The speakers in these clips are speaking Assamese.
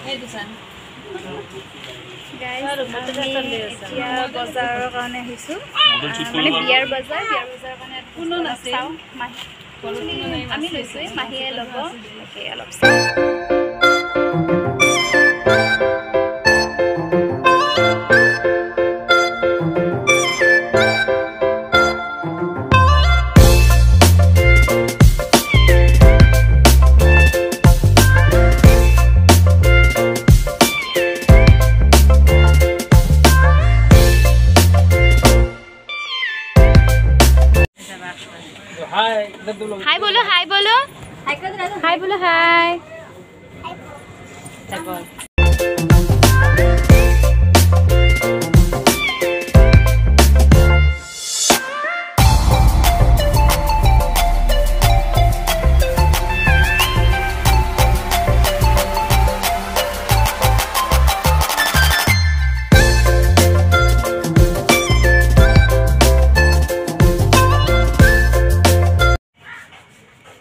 Guys, এতিয়া বজাৰৰ কাৰণে আহিছোঁ মানে বিয়াৰ বজাৰ কাৰণে কোনো নাচাওঁ আমি লৈছোঁ মাহীয়ে ল'ব তাকে অলপ हाय बोलो हाय बोलो हाय बोलो हाय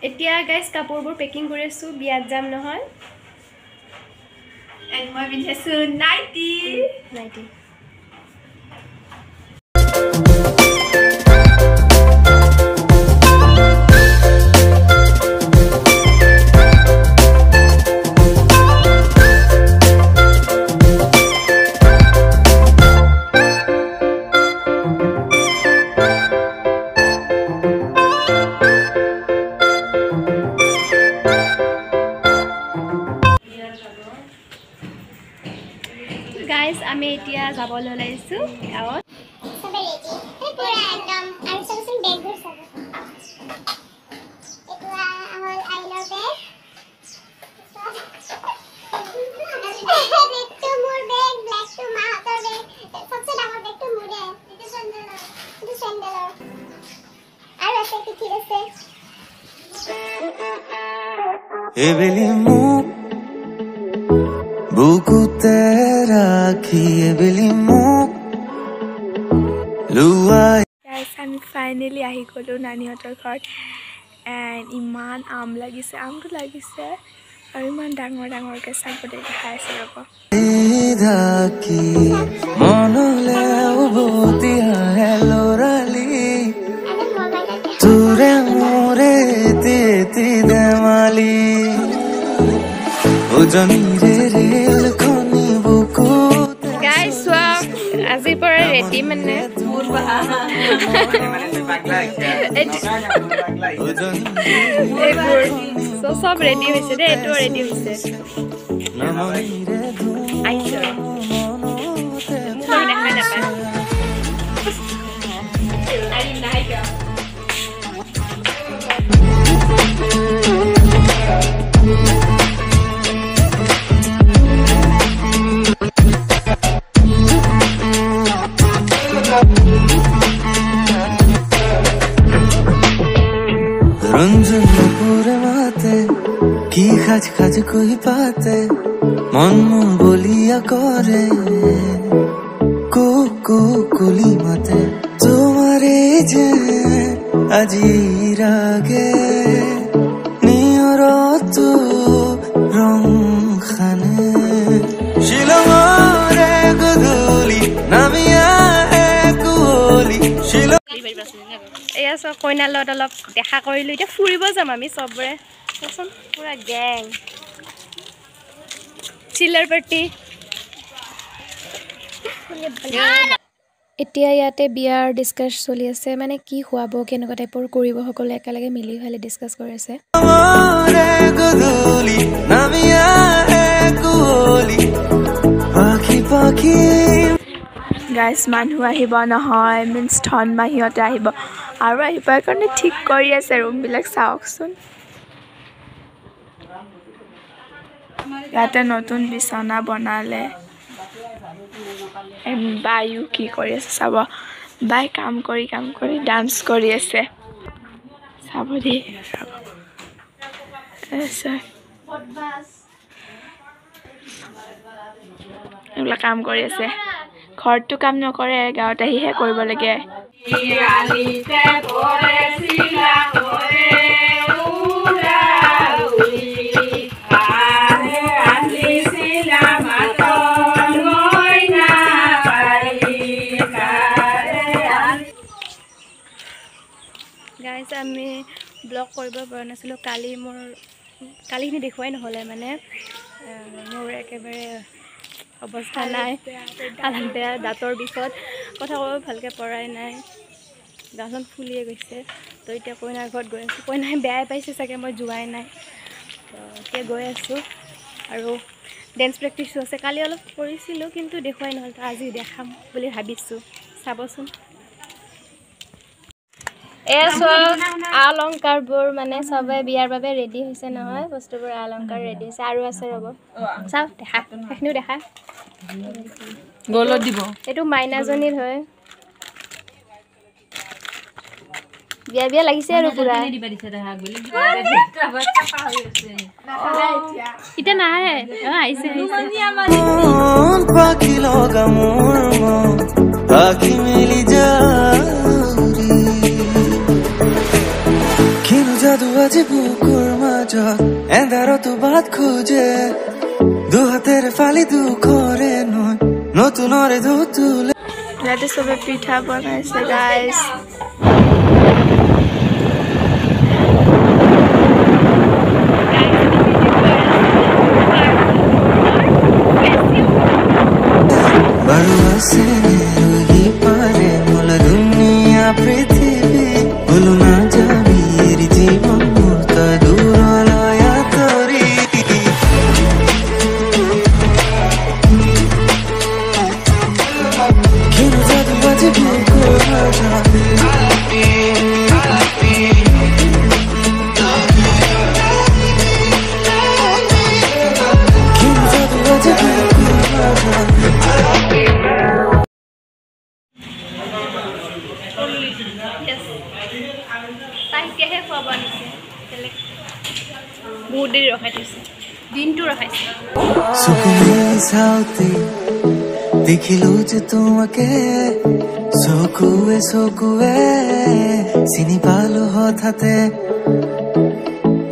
এতিয়া গাইস কাপোৰবোৰ পেকিং কৰি আছো বিয়াত যাম নহয় এন্ড মই পিন্ধিছো নাইটি गाइस আমি এতিয়া যাবলৈ ওলাইছো গাঁৱত সবে ৰেডি পুৰা একদম আৰু সবচোন বেগবোৰ সব এটোৱা আমাৰ আইলাৰ বেগ বেগটো মোৰ বেগ ব্ল্যাকটো মাহাতৰ বেগ সবচে ডাঙৰ বেগটো মোৰে এটো চেন্ডেলৰ আৰু আছে কি ঠিক আছে এবেলি মোক বুকুতে ৰাখি এবেলি মোক লুৱাই গাইস আমি ফাইনালি আহি গলো নানিহঁতৰ ঘৰত এন্ড ইমান আম লাগিছে আমটো লাগিছে আৰু ইমান ডাঙৰ ডাঙৰকে চাপতে খাই আছে ৰব ধাকি মনলে উভতি আহে লৰালি তোৰে মোৰে তেতি দেমালি Guys, আজি পৰা ৰেডি মানে সব ৰেডি হৈছে দে এটো ৰেডি হৈছে रंजन पूरे माते की खच खच कोई पाते मन बोलिया करे को कुली माते तुम्हारे जे अजीरागे नियरो तू रंग खाने शिलंगरे गुदुली नामिया कुली शिलं এয়া সব কইনাৰ লগত অলপ দেখা কৰিলো এতিয়া ফুৰিব যাম আমি সবৰে চোন পুৰা গ্যাং চিলাৰ পাৰ্টি এতিয়া ইয়াতে বিয়াৰ ডিসকাস চলি আছে মানে কি খুৱাব কেনেকুৱা টাইপৰ কৰিব সকলো একেলগে মিলি ভালে ডিসকাস কৰি আছে গাইস মানুহ আহিব নহয় মিন্স ধন মাহিয়তে আহিব আৰু আহিবৰ কাৰণে ঠিক কৰি আছে ৰুম বিলাক চাওকচোন ইয়াতে নতুন বিছনা বনালে বায়ু কি কৰি আছে চাব বাই কাম কৰি ডান্স কৰি আছে চাব দি এইবিলাক কাম কৰি আছে ঘৰটো কাম নকৰে গাঁৱত আহিহে কৰিব লাগে গাইজ আমি ব্লগ কৰিব পৰা নাছিলোঁ কালিখিনি দেখুৱাই নহ'লে মানে মোৰ একেবাৰে অৱস্থা নাই হালত বেয়া দাঁতৰ বিষত কথা ক'ব ভালকৈ পৰাই নাই গাখন ফুলিয়ে গৈছে তো এতিয়া কইনাৰ ঘৰত গৈ আছোঁ কইনাই বেয়াই পাইছে চাগে মই যোৱাই নাই তো এতিয়া গৈ আছোঁ আৰু ডেন্স প্ৰেক্টিছো আছে কালি অলপ কৰিছিলোঁ কিন্তু দেখুৱাই নহ'ল তো আজি দেখাম বুলি ভাবিছোঁ চাবচোন চব অলংকাৰবোৰ মানে চবে বিয়াৰ বাবে ৰেডি হৈছে নহয় বস্তুবোৰ অলংকাৰ ৰেডি হৈছে আৰু আছে ৰ'ব চাওক দেখা সেইখিনিও দেখা গলত দিব এইটো মাইনাজনীৰ হয় বিয়া লাগিছে আৰু পুৰা এতিয়া নাহে আহিছে পাখি লগা মোৰ পাখি মেলি কিনো যাদু আজি বুকুৰ মাজত এন্ধাৰতো বাট খোজে দুহাতেৰে ফালি দুখৰে নয় নতুনৰে ধুতুলে ইয়াতে চবে পিঠা বনাইছে গাইজ বাৰু আছে ৰহি পাৰে মোলা দুনিয়া পৃথিৱী বোলো না যাবি এৰি জীৱন মোৰ তই দূৰলৈ আঁতৰি কিনো যাদু আজি বুকুৰ মাজত কিনো যাদু আজি বুকুৰ মাজত তাইকেহে খুৱাব আনিছে বেলেগ বহুত দেৰি ৰখাই থৈছে দিনটো ৰখাইছে চকুৱে চাওঁতে দেখিলো যে তোমাকে চকুৱে চিনি পালো হঠাতে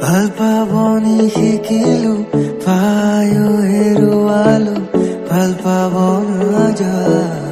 ভাল পাবনি শিকিলো পায়ো হেৰুৱালো ভাল পাব নাযায়